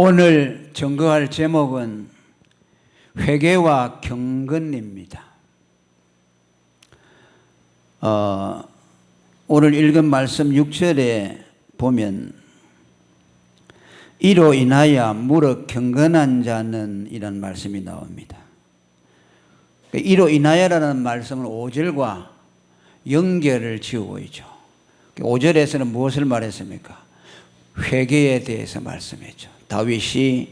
오늘 증거할 제목은 회개와 경건입니다. 오늘 읽은 말씀 6절에 보면 이로 인하여 무릇 경건한 자는 이런 말씀이 나옵니다. 이로 인하여라는 말씀은 5절과 연결을 지우고 있죠. 5절에서는 무엇을 말했습니까? 회개에 대해서 말씀했죠. 다윗이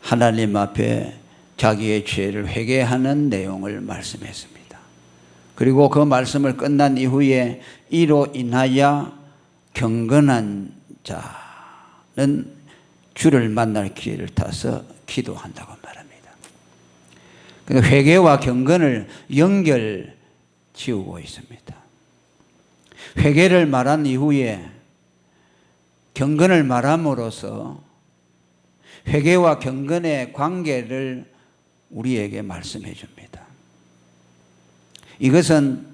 하나님 앞에 자기의 죄를 회개하는 내용을 말씀했습니다. 그리고 그 말씀을 끝난 이후에 이로 인하여 경건한 자는 주를 만날 기회를 타서 기도한다고 말합니다. 그러니까 회개와 경건을 연결 지우고 있습니다. 회개를 말한 이후에 경건을 말함으로써 회개와 경건의 관계를 우리에게 말씀해 줍니다. 이것은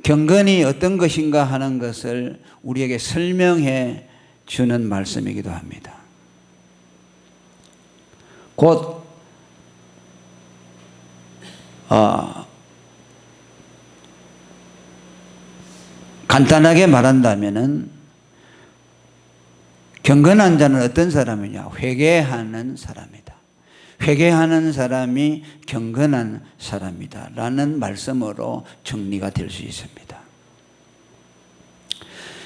경건이 어떤 것인가 하는 것을 우리에게 설명해 주는 말씀이기도 합니다. 곧 간단하게 말한다면은 경건한 자는 어떤 사람이냐? 회개하는 사람이다. 회개하는 사람이 경건한 사람이다 라는 말씀으로 정리가 될 수 있습니다.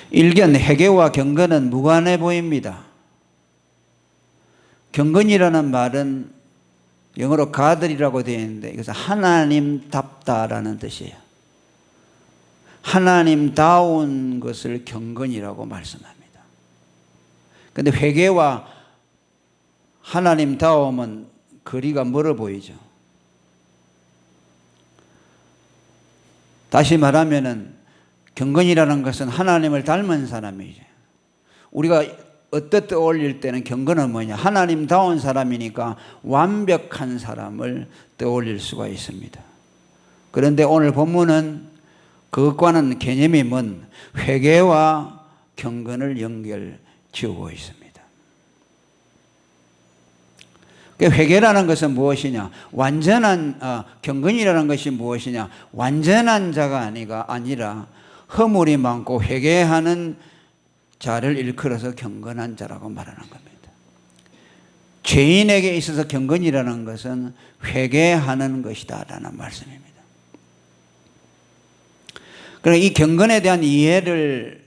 일견 회개와 경건은 무관해 보입니다. 경건이라는 말은 영어로 God이라고 되어 있는데 이것은 하나님답다라는 뜻이에요. 하나님다운 것을 경건이라고 말씀합니다. 그런데 회개와 하나님다움은 거리가 멀어 보이죠. 다시 말하면은 경건이라는 것은 하나님을 닮은 사람이죠. 우리가 어떻게 떠올릴 때는 경건은 뭐냐? 하나님다운 사람이니까 완벽한 사람을 떠올릴 수가 있습니다. 그런데 오늘 본문은 그것과는 개념이 먼 회개와 경건을 연결 지우고 있습니다. 회개라는 것은 무엇이냐? 경건이라는 것이 무엇이냐? 완전한 자가 아니라 허물이 많고 회개하는 자를 일컬어서 경건한 자라고 말하는 겁니다. 죄인에게 있어서 경건이라는 것은 회개하는 것이다 라는 말씀입니다. 그러니까 이 경건에 대한 이해를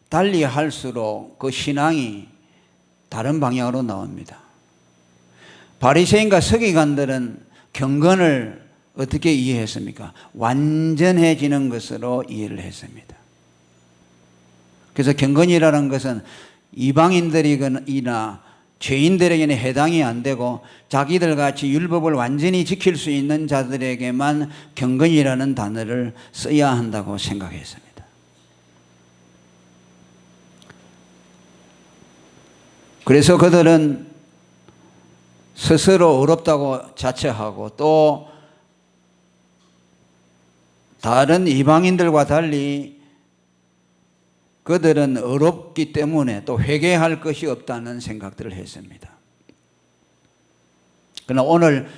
달리 할수록 그 신앙이 다른 방향으로 나옵니다. 바리새인과 서기관들은 경건을 어떻게 이해했습니까? 완전해지는 것으로 이해를 했습니다. 그래서 경건이라는 것은 이방인들이나 죄인들에게는 해당이 안 되고 자기들 같이 율법을 완전히 지킬 수 있는 자들에게만 경건이라는 단어를 써야 한다고 생각했습니다. 그래서 그들은 스스로 어렵다고 자처하고 또 다른 이방인들과 달리 그들은 어렵기 때문에 또 회개할 것이 없다는 생각들을 했습니다. 그러나 오늘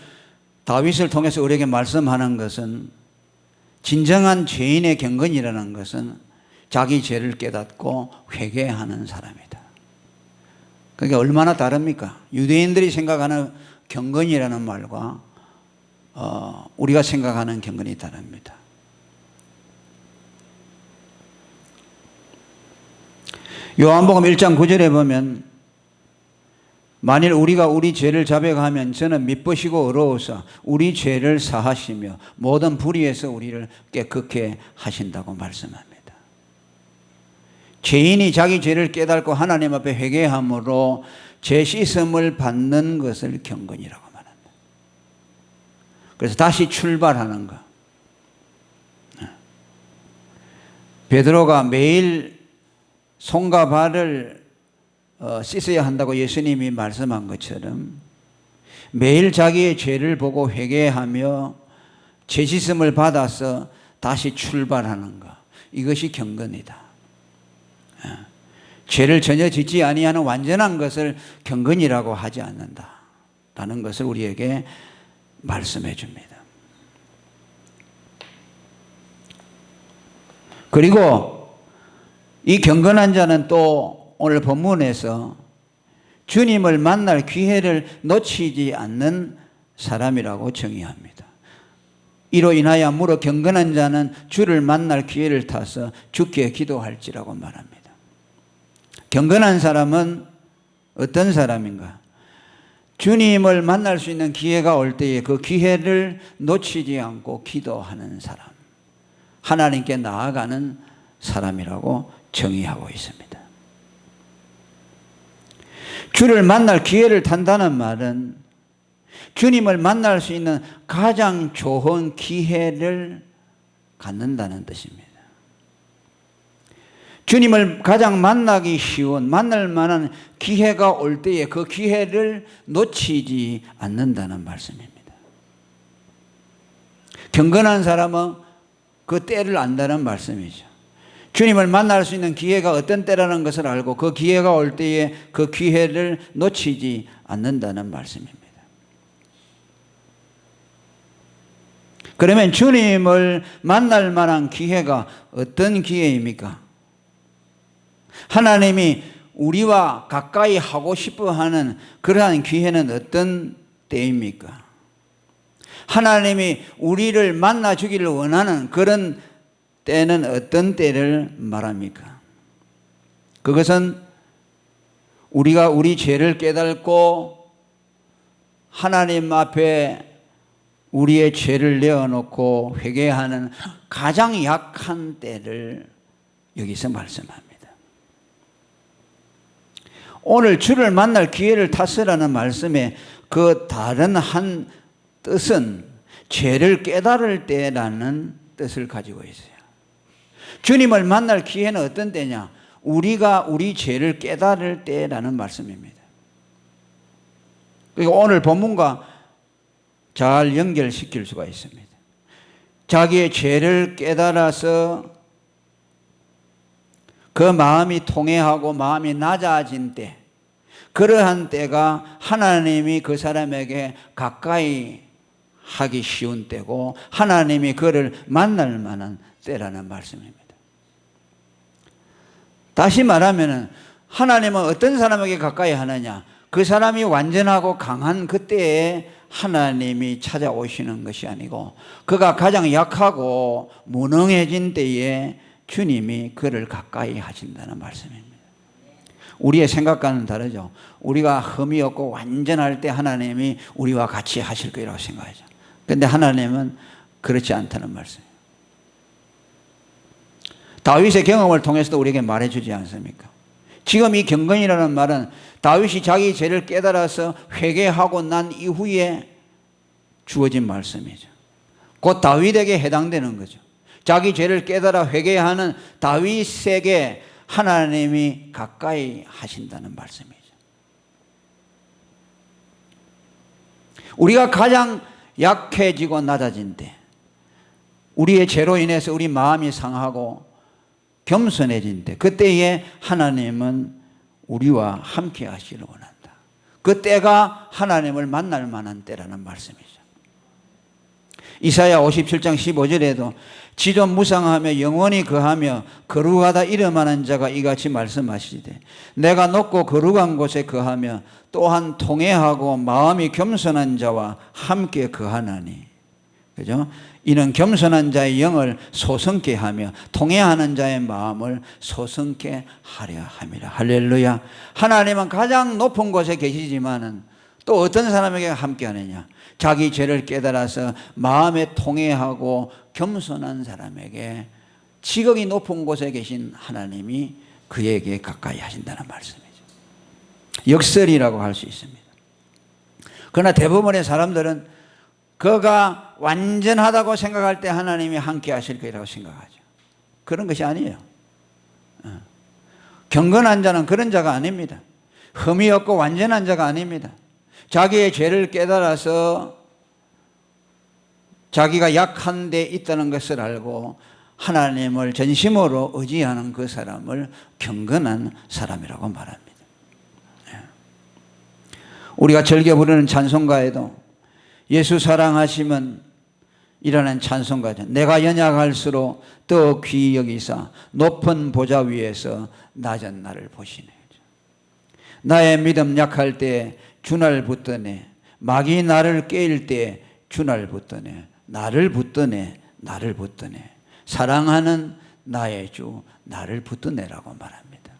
다윗을 통해서 우리에게 말씀하는 것은 진정한 죄인의 경건이라는 것은 자기 죄를 깨닫고 회개하는 사람이다. 그게 얼마나 다릅니까? 유대인들이 생각하는 경건이라는 말과 우리가 생각하는 경건이 다릅니다. 요한복음 1장 9절에 보면 만일 우리가 우리 죄를 자백하면 저는 미쁘시고 의로우사 우리 죄를 사하시며 모든 불의에서 우리를 깨끗게 하신다고 말씀합니다. 죄인이 자기 죄를 깨닫고 하나님 앞에 회개함으로 죄 씻음을 받는 것을 경건이라고 말합니다. 그래서 다시 출발하는 것. 베드로가 매일 손과 발을 씻어야 한다고 예수님이 말씀한 것처럼 매일 자기의 죄를 보고 회개하며 죄 씻음을 받아서 다시 출발하는 것. 이것이 경건이다. 죄를 전혀 짓지 아니하는 완전한 것을 경건이라고 하지 않는다라는 것을 우리에게 말씀해 줍니다. 그리고 이 경건한 자는 또 오늘 본문에서 주님을 만날 기회를 놓치지 않는 사람이라고 정의합니다. 이로 인하여 무릇 경건한 자는 주를 만날 기회를 타서 주께 기도할지라고 말합니다. 경건한 사람은 어떤 사람인가? 주님을 만날 수 있는 기회가 올 때에 그 기회를 놓치지 않고 기도하는 사람, 하나님께 나아가는 사람이라고 정의하고 있습니다. 주를 만날 기회를 탄다는 말은 주님을 만날 수 있는 가장 좋은 기회를 갖는다는 뜻입니다. 주님을 가장 만나기 쉬운, 만날 만한 기회가 올 때에 그 기회를 놓치지 않는다는 말씀입니다. 경건한 사람은 그 때를 안다는 말씀이죠. 주님을 만날 수 있는 기회가 어떤 때라는 것을 알고 그 기회가 올 때에 그 기회를 놓치지 않는다는 말씀입니다. 그러면 주님을 만날 만한 기회가 어떤 기회입니까? 하나님이 우리와 가까이 하고 싶어 하는 그러한 기회는 어떤 때입니까? 하나님이 우리를 만나 주기를 원하는 그런 때는 어떤 때를 말합니까? 그것은 우리가 우리 죄를 깨닫고 하나님 앞에 우리의 죄를 내어놓고 회개하는 가장 약한 때를 여기서 말씀합니다. 오늘 주를 만날 기회를 탔으라는 말씀에 그 다른 한 뜻은 죄를 깨달을 때라는 뜻을 가지고 있어요. 주님을 만날 기회는 어떤 때냐? 우리가 우리 죄를 깨달을 때라는 말씀입니다. 그리고 오늘 본문과 잘 연결시킬 수가 있습니다. 자기의 죄를 깨달아서 그 마음이 통회하고 마음이 낮아진 때, 그러한 때가 하나님이 그 사람에게 가까이 하기 쉬운 때고 하나님이 그를 만날 만한 때라는 말씀입니다. 다시 말하면 하나님은 어떤 사람에게 가까이 하느냐? 그 사람이 완전하고 강한 그때에 하나님이 찾아오시는 것이 아니고 그가 가장 약하고 무능해진 때에 주님이 그를 가까이 하신다는 말씀입니다. 우리의 생각과는 다르죠. 우리가 흠이 없고 완전할 때 하나님이 우리와 같이 하실 거라고 생각하죠. 그런데 하나님은 그렇지 않다는 말씀이에요. 다윗의 경험을 통해서도 우리에게 말해주지 않습니까? 지금 이 경건이라는 말은 다윗이 자기 죄를 깨달아서 회개하고 난 이후에 주어진 말씀이죠. 곧 다윗에게 해당되는 거죠. 자기 죄를 깨달아 회개하는 다윗에게 하나님이 가까이 하신다는 말씀이죠. 우리가 가장 약해지고 낮아진 때, 우리의 죄로 인해서 우리 마음이 상하고 겸손해진 때, 그때에 하나님은 우리와 함께 하시기를 원한다. 그 때가 하나님을 만날 만한 때라는 말씀이죠. 이사야 57장 15절에도 지존 무상하며 영원히 거하며 거룩하다 이름하는 자가 이같이 말씀하시되 내가 높고 거룩한 곳에 거하며 또한 통회하고 마음이 겸손한 자와 함께 거하나니. 그죠? 이는 겸손한 자의 영을 소성케 하며 통회하는 자의 마음을 소성케 하려 함이라. 할렐루야. 하나님은 가장 높은 곳에 계시지만은 또 어떤 사람에게 함께 하느냐? 자기 죄를 깨달아서 마음에 통회하고 겸손한 사람에게 지극히 높은 곳에 계신 하나님이 그에게 가까이 하신다는 말씀이죠. 역설이라고 할 수 있습니다. 그러나 대부분의 사람들은 그가 완전하다고 생각할 때 하나님이 함께 하실 거라고 생각하죠. 그런 것이 아니에요. 경건한 자는 그런 자가 아닙니다. 흠이 없고 완전한 자가 아닙니다. 자기의 죄를 깨달아서 자기가 약한 데 있다는 것을 알고 하나님을 전심으로 의지하는 그 사람을 경건한 사람이라고 말합니다. 우리가 즐겨 부르는 찬송가에도 예수 사랑하시면 이라는 찬송가죠. 내가 연약할수록 더 귀히 여기사 높은 보좌 위에서 낮은 나를 보시네. 나의 믿음 약할 때 주날 붙드네. 마귀 나를 깨일 때 주날 붙드네. 나를 붙드네. 나를 붙드네. 사랑하는 나의 주 나를 붙드네라고 말합니다.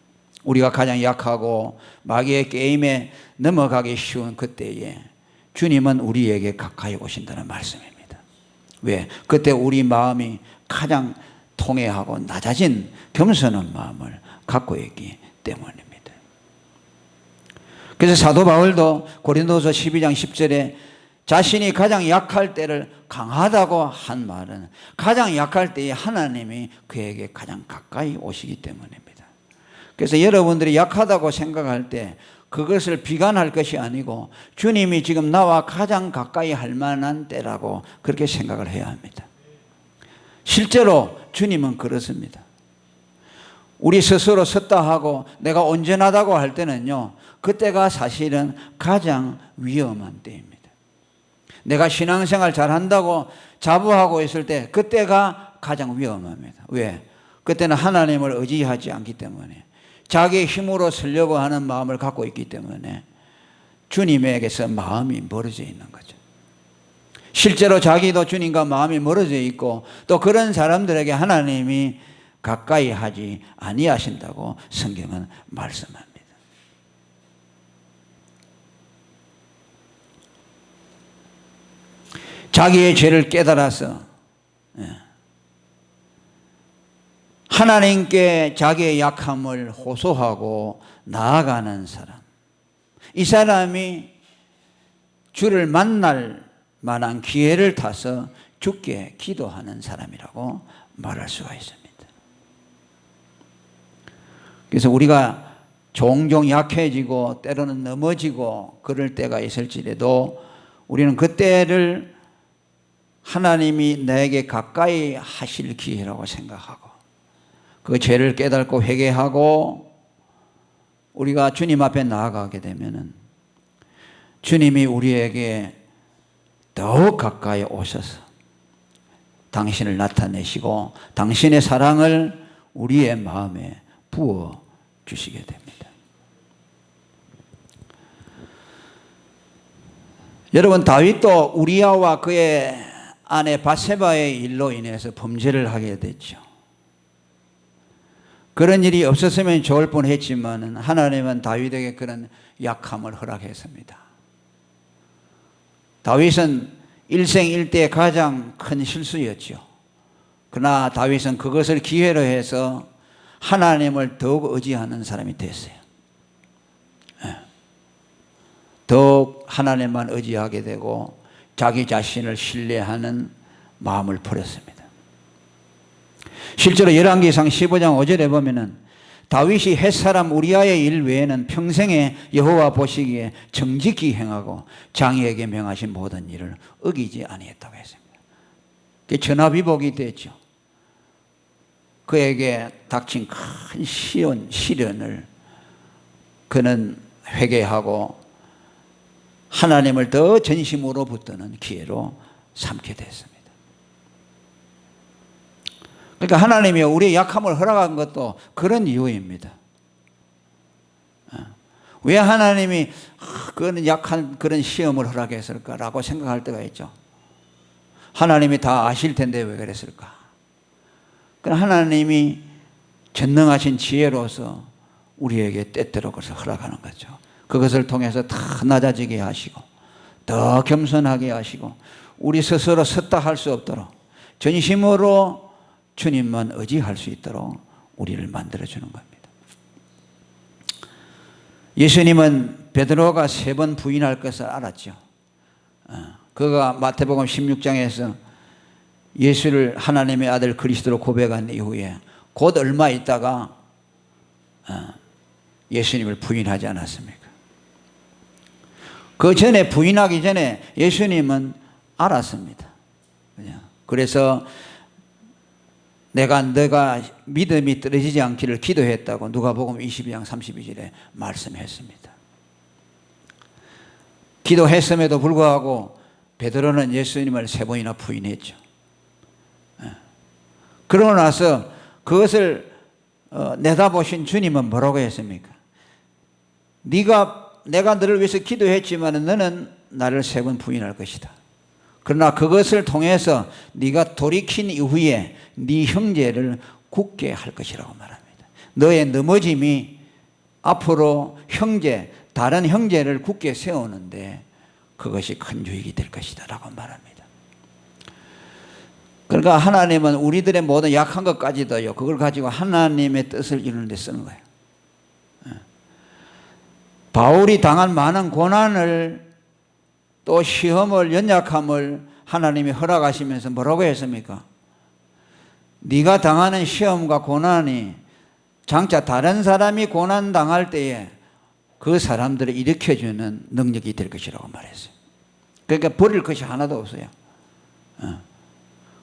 우리가 가장 약하고 마귀의 게임에 넘어가기 쉬운 그때에 주님은 우리에게 가까이 오신다는 말씀입니다. 왜? 그때 우리 마음이 가장 통회하고 낮아진 겸손한 마음을 갖고 있기 때문입니다. 그래서 사도 바울도 고린도서 12장 10절에 자신이 가장 약할 때를 강하다고 한 말은 가장 약할 때에 하나님이 그에게 가장 가까이 오시기 때문입니다. 그래서 여러분들이 약하다고 생각할 때 그것을 비관할 것이 아니고 주님이 지금 나와 가장 가까이 할 만한 때라고 그렇게 생각을 해야 합니다. 실제로 주님은 그렇습니다. 우리 스스로 섰다 하고 내가 온전하다고 할 때는요, 그때가 사실은 가장 위험한 때입니다. 내가 신앙생활 잘한다고 자부하고 있을 때 그때가 가장 위험합니다. 왜? 그때는 하나님을 의지하지 않기 때문에 자기의 힘으로 서려고 하는 마음을 갖고 있기 때문에 주님에게서 마음이 멀어져 있는 거죠. 실제로 자기도 주님과 마음이 멀어져 있고 또 그런 사람들에게 하나님이 가까이 하지 아니하신다고 성경은 말씀합니다. 자기의 죄를 깨달아서 하나님께 자기의 약함을 호소하고 나아가는 사람, 이 사람이 주를 만날 만한 기회를 타서 주께 기도하는 사람이라고 말할 수가 있습니다. 그래서 우리가 종종 약해지고 때로는 넘어지고 그럴 때가 있을지라도 우리는 그때를 하나님이 나에게 가까이 하실 기회라고 생각하고 그 죄를 깨닫고 회개하고 우리가 주님 앞에 나아가게 되면은 주님이 우리에게 더욱 가까이 오셔서 당신을 나타내시고 당신의 사랑을 우리의 마음에 부어 주시게 됩니다. 여러분, 다윗도 우리아와 그의 아내 바세바의 일로 인해서 범죄를 하게 됐죠. 그런 일이 없었으면 좋을 뻔했지만 하나님은 다윗에게 그런 약함을 허락했습니다. 다윗은 일생일대의 가장 큰 실수였죠. 그러나 다윗은 그것을 기회로 해서 하나님을 더욱 의지하는 사람이 됐어요. 더욱 하나님만 의지하게 되고 자기 자신을 신뢰하는 마음을 버렸습니다. 실제로 열왕기상 15장 5절에 보면은 다윗이 햇사람 우리아의 일 외에는 평생에 여호와 보시기에 정직히 행하고 장이에게 명하신 모든 일을 어기지 아니했다고 했습니다. 그게 전화위복이 됐죠. 그에게 닥친 큰 시련을 그는 회개하고 하나님을 더 전심으로 붙드는 기회로 삼게 됐습니다. 그러니까 하나님이 우리의 약함을 허락한 것도 그런 이유입니다. 왜 하나님이 그런 약한 그런 시험을 허락했을까라고 생각할 때가 있죠. 하나님이 다 아실 텐데 왜 그랬을까? 그러나 하나님이 전능하신 지혜로서 우리에게 때때로 그것을 허락하는 거죠. 그것을 통해서 더 낮아지게 하시고 더 겸손하게 하시고 우리 스스로 섰다 할 수 없도록 전심으로 주님만 의지할 수 있도록 우리를 만들어주는 겁니다. 예수님은 베드로가 3번 부인할 것을 알았죠. 그가 마태복음 16장에서 예수를 하나님의 아들 그리스도로 고백한 이후에 곧 얼마 있다가 예수님을 부인하지 않았습니까? 그 전에 부인하기 전에 예수님은 알았습니다. 그래서 너가 믿음이 떨어지지 않기를 기도했다고 누가복음 22장 32절에 말씀했습니다. 기도했음에도 불구하고 베드로는 예수님을 3번이나 부인했죠. 그러고 나서 그것을 내다보신 주님은 뭐라고 했습니까? 내가 너를 위해서 기도했지만 너는 나를 3번 부인할 것이다. 그러나 그것을 통해서 네가 돌이킨 이후에 네 형제를 굳게 할 것이라고 말합니다. 너의 넘어짐이 앞으로 다른 형제를 굳게 세우는데 그것이 큰 유익이 될 것이다 라고 말합니다. 그러니까 하나님은 우리들의 모든 약한 것까지도요, 그걸 가지고 하나님의 뜻을 이루는 데 쓰는 거예요. 바울이 당한 많은 고난을 또 시험을, 연약함을 하나님이 허락하시면서 뭐라고 했습니까? 네가 당하는 시험과 고난이 장차 다른 사람이 고난 당할 때에 그 사람들을 일으켜주는 능력이 될 것이라고 말했어요. 그러니까 버릴 것이 하나도 없어요.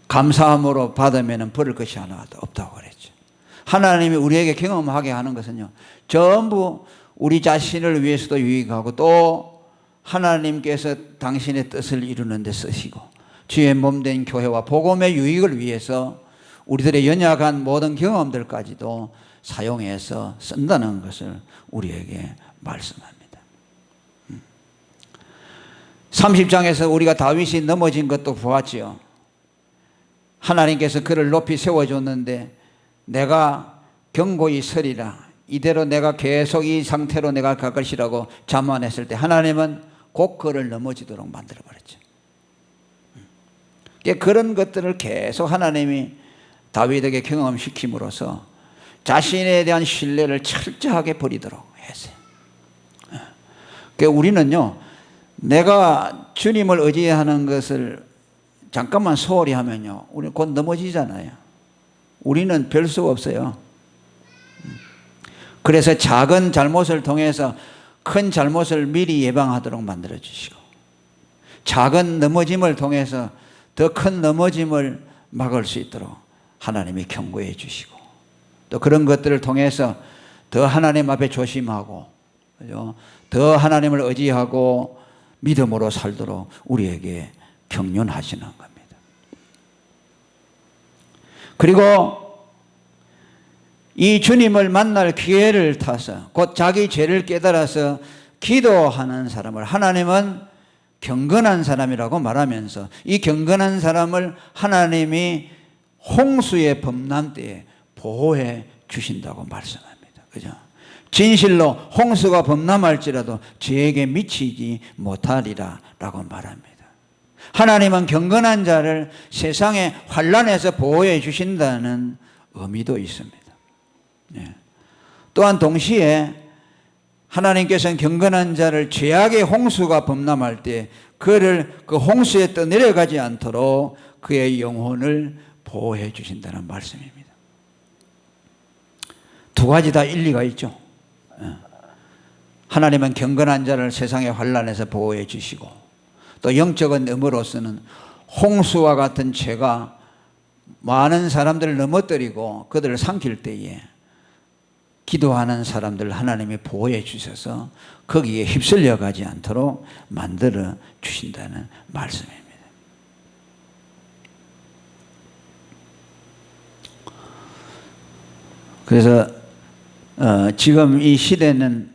감사함으로 받으면 버릴 것이 하나도 없다고 그랬죠. 하나님이 우리에게 경험하게 하는 것은요, 전부 우리 자신을 위해서도 유익하고 또 하나님께서 당신의 뜻을 이루는 데 쓰시고 주의 몸된 교회와 복음의 유익을 위해서 우리들의 연약한 모든 경험들까지도 사용해서 쓴다는 것을 우리에게 말씀합니다. 30장에서 우리가 다윗이 넘어진 것도 보았지요. 하나님께서 그를 높이 세워줬는데 내가 견고히 서리라, 이대로 내가 계속 이 상태로 내가 갈 것이라고 자만했을 때 하나님은 곧 그를 넘어지도록 만들어버렸죠. 그런 것들을 계속 하나님이 다윗에게 경험시킴으로써 자신에 대한 신뢰를 철저하게 버리도록 했어요. 우리는요, 내가 주님을 의지하는 것을 잠깐만 소홀히 하면요, 우리는 곧 넘어지잖아요. 우리는 별 수가 없어요. 그래서 작은 잘못을 통해서 큰 잘못을 미리 예방하도록 만들어 주시고, 작은 넘어짐을 통해서 더 큰 넘어짐을 막을 수 있도록 하나님이 경고해 주시고, 또 그런 것들을 통해서 더 하나님 앞에 조심하고, 더 하나님을 의지하고 믿음으로 살도록 우리에게 격려하시는 겁니다. 그리고 이 주님을 만날 기회를 타서 곧 자기 죄를 깨달아서 기도하는 사람을 하나님은 경건한 사람이라고 말하면서 이 경건한 사람을 하나님이 홍수의 범람 때에 보호해 주신다고 말씀합니다. 그죠? 진실로 홍수가 범람할지라도 저에게 미치지 못하리라 라고 말합니다. 하나님은 경건한 자를 세상의 환난에서 보호해 주신다는 의미도 있습니다. 또한 동시에 하나님께서는 경건한 자를 죄악의 홍수가 범람할 때 그를 그 홍수에 떠내려가지 않도록 그의 영혼을 보호해 주신다는 말씀입니다. 두 가지 다 일리가 있죠. 하나님은 경건한 자를 세상의 환난에서 보호해 주시고, 또 영적인 의무로서는 홍수와 같은 죄가 많은 사람들을 넘어뜨리고 그들을 삼킬 때에 기도하는 사람들 하나님이 보호해 주셔서 거기에 휩쓸려 가지 않도록 만들어 주신다는 말씀입니다. 그래서 지금 이 시대는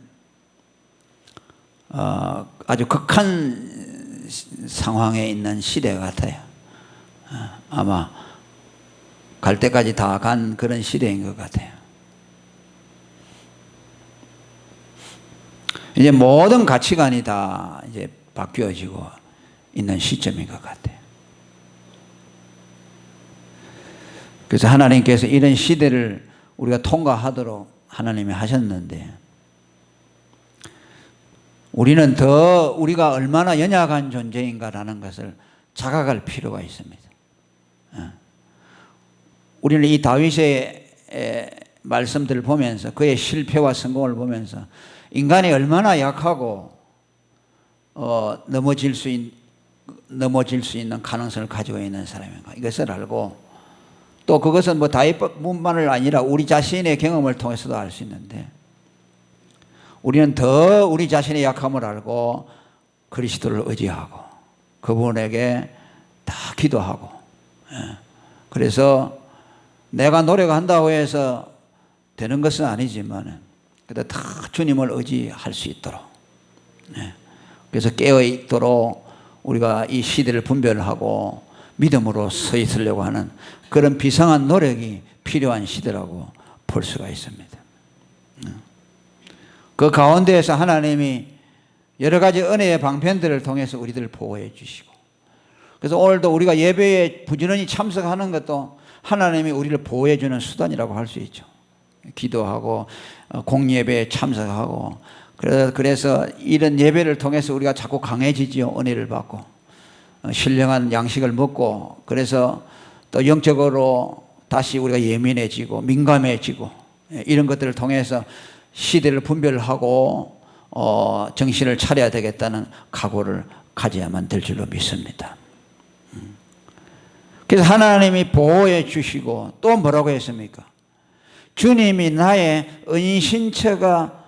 아주 극한 상황에 있는 시대 같아요. 아마 갈 때까지 다 간 그런 시대인 것 같아요. 이제 모든 가치관이 다 이제 바뀌어지고 있는 시점인 것 같아요. 그래서 하나님께서 이런 시대를 우리가 통과하도록 하나님이 하셨는데, 우리는 더 우리가 얼마나 연약한 존재인가라는 것을 자각할 필요가 있습니다. 우리는 이 다윗의 말씀들을 보면서 그의 실패와 성공을 보면서 인간이 얼마나 약하고 넘어질 수 있는 가능성을 가지고 있는 사람인가, 이것을 알고 또 그것은 뭐 다윗뿐만을 아니라 우리 자신의 경험을 통해서도 알 수 있는데, 우리는 더 우리 자신의 약함을 알고 그리스도를 의지하고 그분에게 다 기도하고, 그래서 내가 노력한다고 해서 되는 것은 아니지만 그래도 다 주님을 의지할 수 있도록, 그래서 깨어 있도록 우리가 이 시대를 분별하고 믿음으로 서 있으려고 하는 그런 비상한 노력이 필요한 시대라고 볼 수가 있습니다. 그 가운데에서 하나님이 여러 가지 은혜의 방편들을 통해서 우리들을 보호해 주시고, 그래서 오늘도 우리가 예배에 부지런히 참석하는 것도 하나님이 우리를 보호해 주는 수단이라고 할 수 있죠. 기도하고 공예배에 참석하고, 그래서 이런 예배를 통해서 우리가 자꾸 강해지지요. 은혜를 받고 신령한 양식을 먹고, 그래서 또 영적으로 다시 우리가 예민해지고 민감해지고, 이런 것들을 통해서 시대를 분별하고 정신을 차려야 되겠다는 각오를 가져야만 될 줄로 믿습니다. 그래서 하나님이 보호해 주시고 또 뭐라고 했습니까? 주님이 나의 은신처가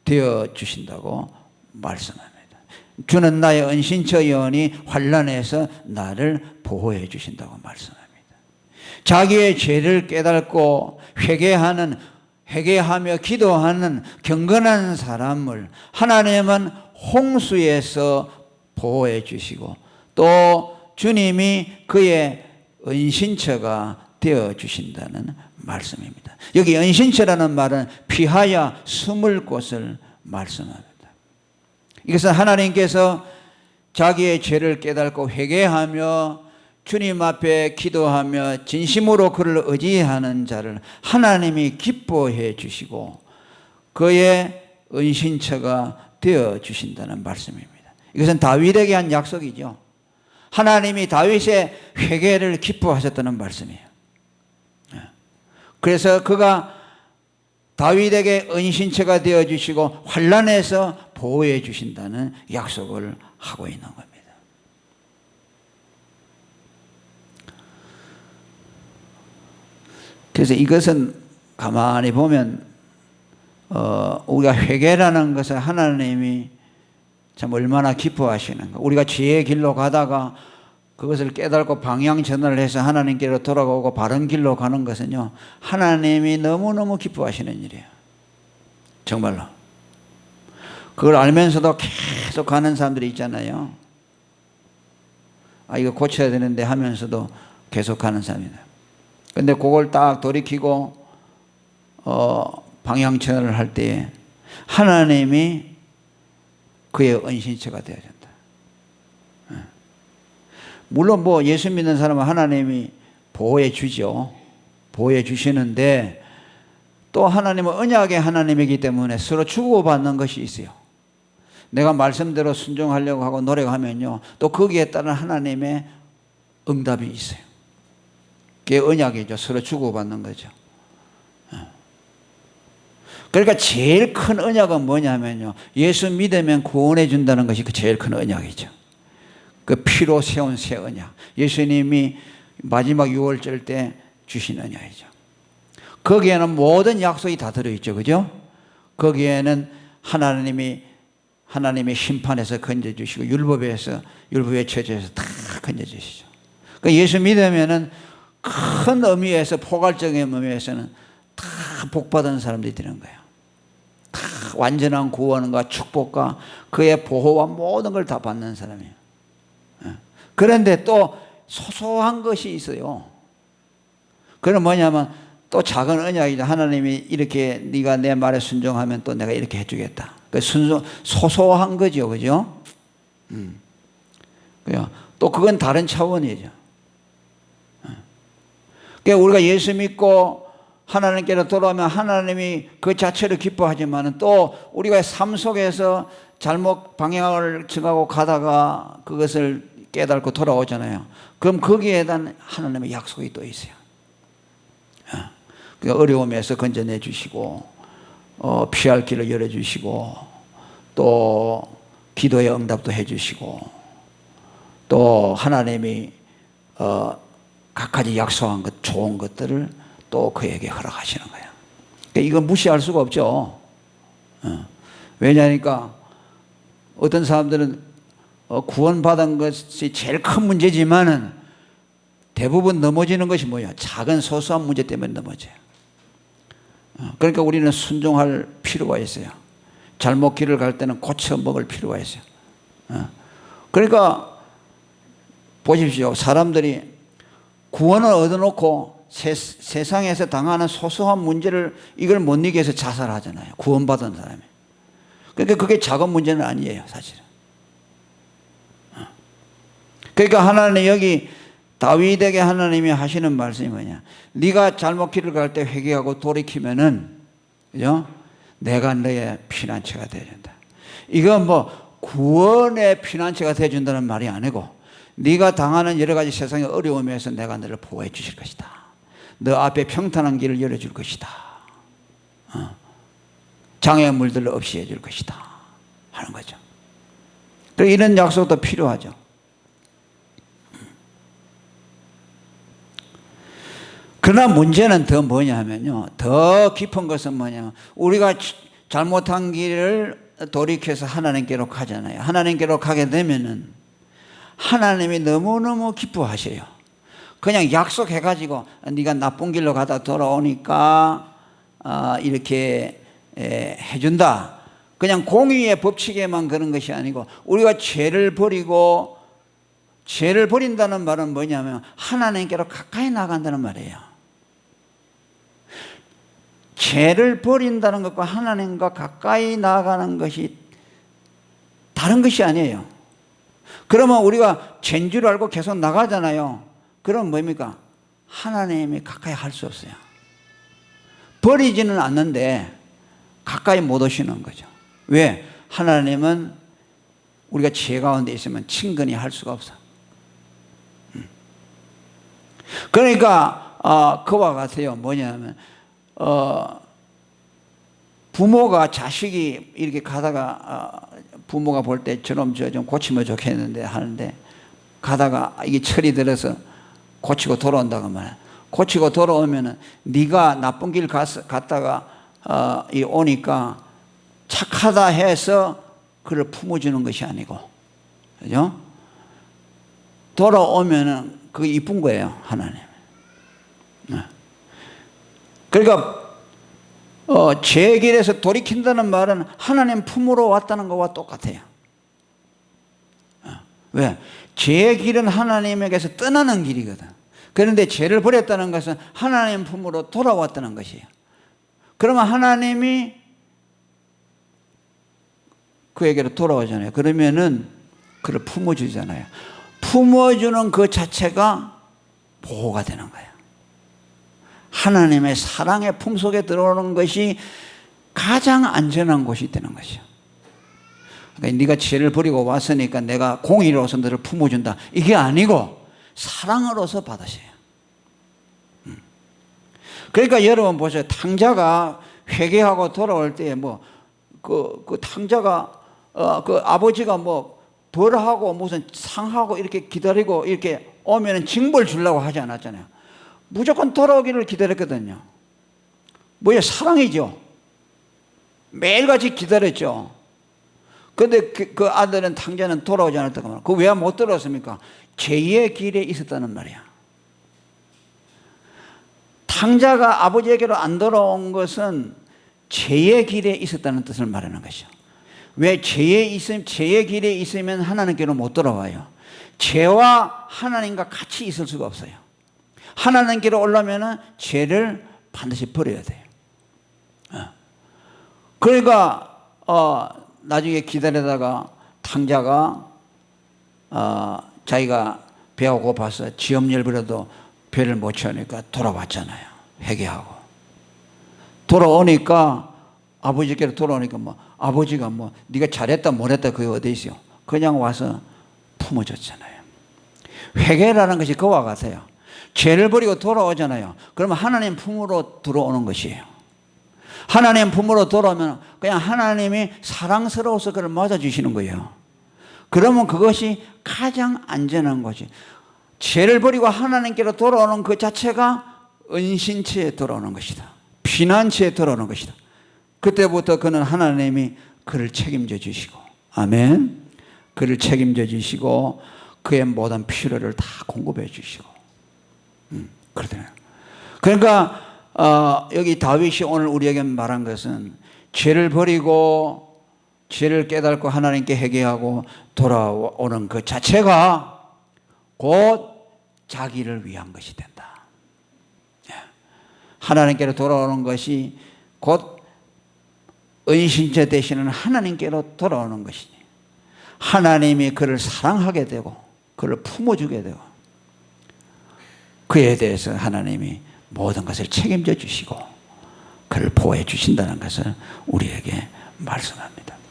되어 주신다고 말씀합니다. 주는 나의 은신처이오니 환난에서 나를 보호해 주신다고 말씀합니다. 자기의 죄를 깨닫고 회개하며 기도하는 경건한 사람을 하나님은 홍수에서 보호해 주시고, 또 주님이 그의 은신처가 되어 주신다는 말씀입니다. 여기 은신처라는 말은 피하여 숨을 곳을 말씀합니다. 이것은 하나님께서 자기의 죄를 깨닫고 회개하며 주님 앞에 기도하며 진심으로 그를 의지하는 자를 하나님이 기뻐해 주시고 그의 은신처가 되어 주신다는 말씀입니다. 이것은 다윗에게 한 약속이죠. 하나님이 다윗의 회개를 기뻐하셨다는 말씀이에요. 그래서 그가 다윗에게 은신처가 되어 주시고 환난에서 보호해 주신다는 약속을 하고 있는 겁니다. 그래서 이것은 가만히 보면 우리가 회개라는 것을 하나님이 참 얼마나 기뻐하시는가. 우리가 지혜의 길로 가다가 그것을 깨닫고 방향 전환을 해서 하나님께로 돌아오고 바른 길로 가는 것은요, 하나님이 너무너무 기뻐하시는 일이에요. 정말로. 그걸 알면서도 계속 가는 사람들이 있잖아요. 이거 고쳐야 되는데 하면서도 계속 가는 사람이다. 근데 그걸 딱 돌이키고 방향 전환을 할 때에 하나님이 그의 은신처가 되어야 된다. 물론 뭐 예수 믿는 사람은 하나님이 보호해 주죠. 보호해 주시는데 또 하나님은 언약의 하나님이기 때문에 서로 주고받는 것이 있어요. 내가 말씀대로 순종하려고 하고 노력하면요, 또 거기에 따른 하나님의 응답이 있어요. 그게 언약이죠. 서로 주고받는 거죠. 그러니까 제일 큰 언약은 뭐냐면요, 예수 믿으면 구원해 준다는 것이 그 제일 큰 언약이죠. 그 피로 세운 새 언약, 예수님이 마지막 유월절 때 주신 언약이죠. 거기에는 모든 약속이 다 들어있죠. 그죠? 거기에는 하나님의 심판에서 건져주시고 율법의 처지에서 다 건져주시죠. 그러니까 예수 믿으면은 큰 의미에서, 포괄적인 의미에서는 다 복받은 사람들이 되는 거예요. 다 완전한 구원과 축복과 그의 보호와 모든 걸 다 받는 사람이에요. 그런데 또 소소한 것이 있어요. 그건 뭐냐면 또 작은 언약이죠. 하나님이 이렇게 네가 내 말에 순종하면 또 내가 이렇게 해주겠다. 소소한 거죠. 그죠? 또 그건 다른 차원이죠. 그러니까 우리가 예수 믿고 하나님께로 돌아오면 하나님이 그 자체를 기뻐하지만 또 우리가 삶 속에서 잘못 방향을 정하고 가다가 그것을 깨닫고 돌아오잖아요. 그럼 거기에 대한 하나님의 약속이 또 있어요. 그러니까 어려움에서 건져내 주시고 피할 길을 열어주시고 또 기도의 응답도 해주시고 또 하나님이 각가지 약속한 것, 좋은 것들을 또 그에게 허락하시는 거예요. 그러니까 이거 무시할 수가 없죠. 왜냐하니까 어떤 사람들은 구원받은 것이 제일 큰 문제지만은 대부분 넘어지는 것이 뭐야? 작은 소소한 문제 때문에 넘어져요. 그러니까 우리는 순종할 필요가 있어요. 잘못 길을 갈 때는 고쳐 먹을 필요가 있어요. 그러니까 보십시오. 사람들이 구원을 얻어놓고 세상에서 당하는 소소한 문제를 이걸 못 이기게 해서 자살하잖아요. 구원받은 사람이. 그러니까 그게 작은 문제는 아니에요, 사실은. 그러니까 하나님 여기 다윗에게 하나님이 하시는 말씀이 뭐냐? 네가 잘못 길을 갈 때 회개하고 돌이키면은, 그죠? 내가 너의 피난처가 되어준다. 이건 뭐 구원의 피난처가 되어준다는 말이 아니고, 네가 당하는 여러 가지 세상의 어려움에서 내가 너를 보호해 주실 것이다. 너 앞에 평탄한 길을 열어줄 것이다. 장애물들을 없이 해줄 것이다 하는 거죠. 그리고 이런 약속도 필요하죠. 그러나 문제는 더 뭐냐 하면요, 더 깊은 것은 뭐냐, 우리가 잘못한 길을 돌이켜서 하나님께로 가잖아요. 하나님께로 가게 되면은 하나님이 너무너무 기뻐하셔요. 그냥 약속해가지고 네가 나쁜 길로 가다 돌아오니까 이렇게 해준다. 그냥 공의의 법칙에만 그런 것이 아니고, 우리가 죄를 버린다는 말은 뭐냐면 하나님께로 가까이 나간다는 말이에요. 죄를 버린다는 것과 하나님과 가까이 나가는 것이 다른 것이 아니에요. 그러면 우리가 죄인 줄 알고 계속 나가잖아요. 그럼 뭡니까? 하나님이 가까이 할 수 없어요. 버리지는 않는데 가까이 못 오시는 거죠. 왜? 하나님은 우리가 죄 가운데 있으면 친근히 할 수가 없어. 그러니까 그와 같아요. 뭐냐면 부모가 자식이 이렇게 가다가 부모가 볼 때처럼 저 좀 고치면 좋겠는데 하는데, 가다가 이게 철이 들어서 고치고 돌아온다고 말이야. 고치고 돌아오면은 네가 나쁜 길 갔다가 오니까 착하다 해서 그를 품어주는 것이 아니고, 그죠? 돌아오면은 그게 이쁜 거예요, 하나님. 그러니까 제 길에서 돌이킨다는 말은 하나님 품으로 왔다는 것과 똑같아요. 왜? 제 길은 하나님에게서 떠나는 길이거든. 그런데 죄를 버렸다는 것은 하나님 품으로 돌아왔다는 것이에요. 그러면 하나님이 그에게로 돌아오잖아요. 그러면은 그를 품어주잖아요. 품어주는 그 자체가 보호가 되는 거예요. 하나님의 사랑의 품속에 들어오는 것이 가장 안전한 곳이 되는 것이요. 그러니까 네가 죄를 버리고 왔으니까 내가 공의로서 너를 품어준다, 이게 아니고 사랑으로서 받으세요. 그러니까 여러분 보세요. 탕자가 회개하고 돌아올 때 그 탕자가 그 아버지가 벌하고 무슨 상하고 이렇게 기다리고 이렇게 오면은 징벌 주려고 하지 않았잖아요. 무조건 돌아오기를 기다렸거든요. 뭐야? 사랑이죠. 매일같이 기다렸죠. 그런데 그 아들은, 탕자는 돌아오지 않았다고 말이야. 그 왜 못 돌아왔습니까? 죄의 길에 있었다는 말이야. 탕자가 아버지에게로 안 돌아온 것은 죄의 길에 있었다는 뜻을 말하는 것이죠. 왜? 죄의 길에 있으면 하나님께로 못 돌아와요. 죄와 하나님과 같이 있을 수가 없어요. 하나님께로 오려면 죄를 반드시 버려야 돼요. 그러니까 나중에 기다리다가 탕자가 자기가 배가 고파서 지엄열 부려도 배를 못 채우니까 돌아왔잖아요. 회개하고 돌아오니까, 아버지께로 돌아오니까 아버지가 네가 잘했다 못했다 그게 어디 있어요? 그냥 와서 품어줬잖아요. 회개라는 것이 그와 같아요. 죄를 버리고 돌아오잖아요. 그러면 하나님 품으로 들어오는 것이에요. 하나님 품으로 돌아오면 그냥 하나님이 사랑스러워서 그를 맞아주시는 거예요. 그러면 그것이 가장 안전한 것이. 죄를 버리고 하나님께로 돌아오는 그 자체가 은신처에 돌아오는 것이다. 피난처에 돌아오는 것이다. 그때부터 그는 하나님이 그를 책임져 주시고, 아멘. 그를 책임져 주시고 그의 모든 필요를 다 공급해 주시고, 그러더래요. 그러니까 여기 다윗이 오늘 우리에게 말한 것은 죄를 버리고 죄를 깨닫고 하나님께 회개하고 돌아오는 그 자체가 곧 자기를 위한 것이 된다. 하나님께로 돌아오는 것이 곧 은신처 되시는 하나님께로 돌아오는 것이니, 하나님이 그를 사랑하게 되고 그를 품어주게 되고 그에 대해서 하나님이 모든 것을 책임져 주시고 그를 보호해 주신다는 것을 우리에게 말씀합니다.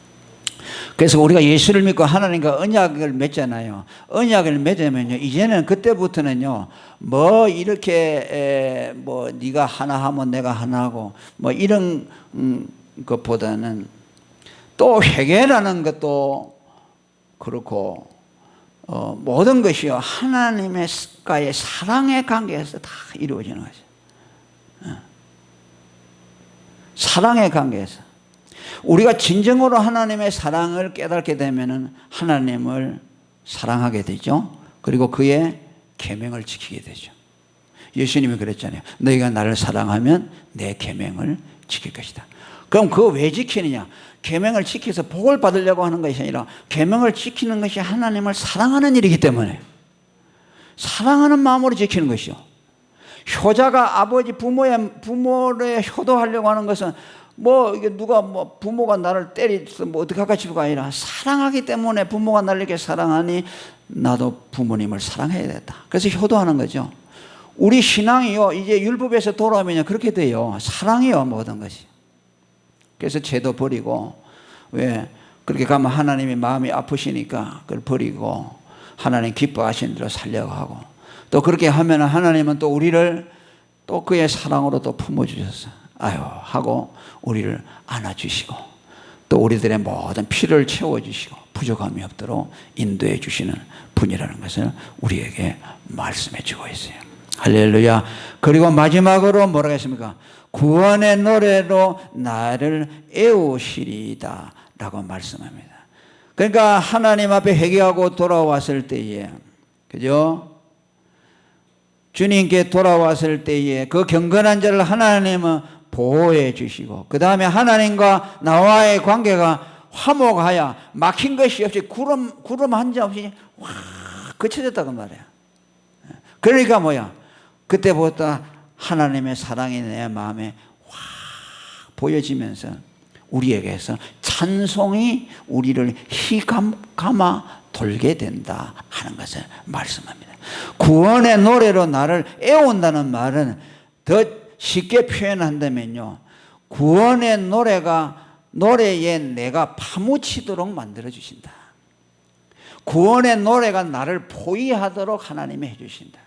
그래서 우리가 예수를 믿고 하나님과 언약을 맺잖아요. 언약을 맺으면요, 이제는 그때부터는요, 뭐 이렇게 뭐 네가 하나 하면 내가 하나 하고 뭐 이런 것보다는 또 회개라는 것도 그렇고 모든 것이요 하나님과의 사랑의 관계에서 다 이루어지는 거죠. 사랑의 관계에서 우리가 진정으로 하나님의 사랑을 깨닫게 되면은 하나님을 사랑하게 되죠. 그리고 그의 계명을 지키게 되죠. 예수님이 그랬잖아요. 너희가 나를 사랑하면 내 계명을 지킬 것이다. 그럼 그거 왜 지키느냐? 계명을 지켜서 복을 받으려고 하는 것이 아니라 계명을 지키는 것이 하나님을 사랑하는 일이기 때문에 사랑하는 마음으로 지키는 것이요. 효자가 아버지 부모를 효도하려고 하는 것은 뭐 이게 누가 뭐 부모가 나를 때리서 뭐 어떻게 할까 싶어가 아니라 사랑하기 때문에 부모가 나를 이렇게 사랑하니 나도 부모님을 사랑해야 되겠다. 그래서 효도하는 거죠. 우리 신앙이요 이제 율법에서 돌아오면 그렇게 돼요. 사랑이요 모든 것이. 그래서 죄도 버리고, 왜 그렇게 가면 하나님이 마음이 아프시니까 그걸 버리고 하나님 기뻐하시는 대로 살려고 하고, 또 그렇게 하면 하나님은 또 우리를 또 그의 사랑으로 또 품어주셔서 아유 하고 우리를 안아주시고 또 우리들의 모든 필요를 채워주시고 부족함이 없도록 인도해 주시는 분이라는 것을 우리에게 말씀해 주고 있어요. 할렐루야. 그리고 마지막으로 뭐라고 했습니까? 구원의 노래로 나를 애우시리다 라고 말씀합니다. 그러니까 하나님 앞에 회개하고 돌아왔을 때에, 그죠? 주님께 돌아왔을 때에 그 경건한 자를 하나님은 보호해 주시고, 그 다음에 하나님과 나와의 관계가 화목하여 막힌 것이 없이 구름 한 점 없이 확 그쳐졌다고 말해요. 그러니까 뭐야? 그때부터 하나님의 사랑이 내 마음에 확 보여지면서 우리에게서 찬송이 우리를 휘감아 돌게 된다 하는 것을 말씀합니다. 구원의 노래로 나를 애운다는 말은 더 쉽게 표현한다면요, 구원의 노래에 내가 파묻히도록 만들어 주신다. 구원의 노래가 나를 포위하도록 하나님이 해주신다.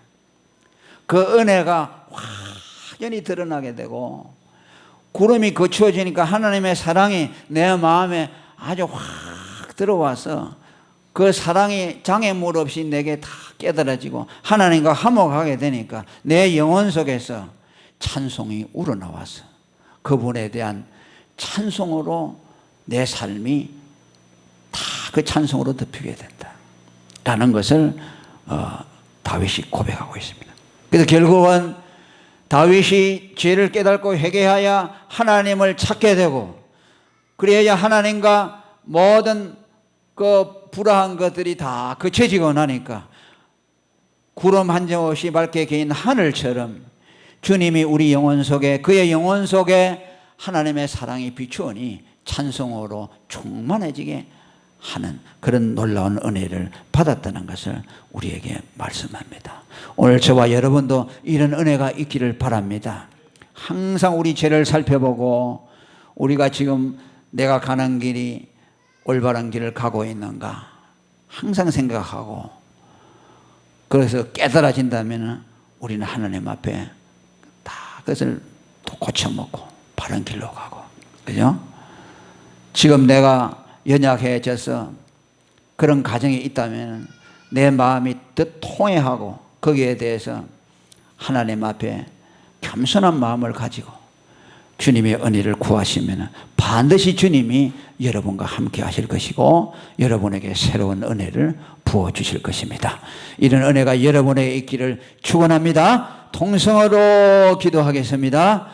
그 은혜가 확연히 드러나게 되고, 구름이 거추어지니까 하나님의 사랑이 내 마음에 아주 확 들어와서 그 사랑이 장애물 없이 내게 다 깨달아지고 하나님과 화목하게 되니까 내 영혼 속에서 찬송이 우러나와서 그분에 대한 찬송으로 내 삶이 다 그 찬송으로 덮이게 된다 라는 것을 다윗이 고백하고 있습니다. 그래서 결국은 다윗이 죄를 깨닫고 회개하여 하나님을 찾게 되고, 그래야 하나님과 모든 그 불화한 것들이 다 그쳐지고 나니까 구름 한 점 없이 밝게 개인 하늘처럼 주님이 우리 영혼 속에, 그의 영혼 속에 하나님의 사랑이 비추으니 찬송으로 충만해지게 하는 그런 놀라운 은혜를 받았다는 것을 우리에게 말씀합니다. 오늘 저와 여러분도 이런 은혜가 있기를 바랍니다. 항상 우리 죄를 살펴보고 우리가 지금 내가 가는 길이 올바른 길을 가고 있는가 항상 생각하고, 그래서 깨달아진다면 우리는 하나님 앞에 다 그것을 또 고쳐먹고 바른 길로 가고, 그죠? 지금 내가 연약해져서 그런 가정이 있다면 내 마음이 더 통회하고 거기에 대해서 하나님 앞에 겸손한 마음을 가지고 주님의 은혜를 구하시면 반드시 주님이 여러분과 함께 하실 것이고 여러분에게 새로운 은혜를 부어주실 것입니다. 이런 은혜가 여러분에게 있기를 축원합니다. 통성으로 기도하겠습니다.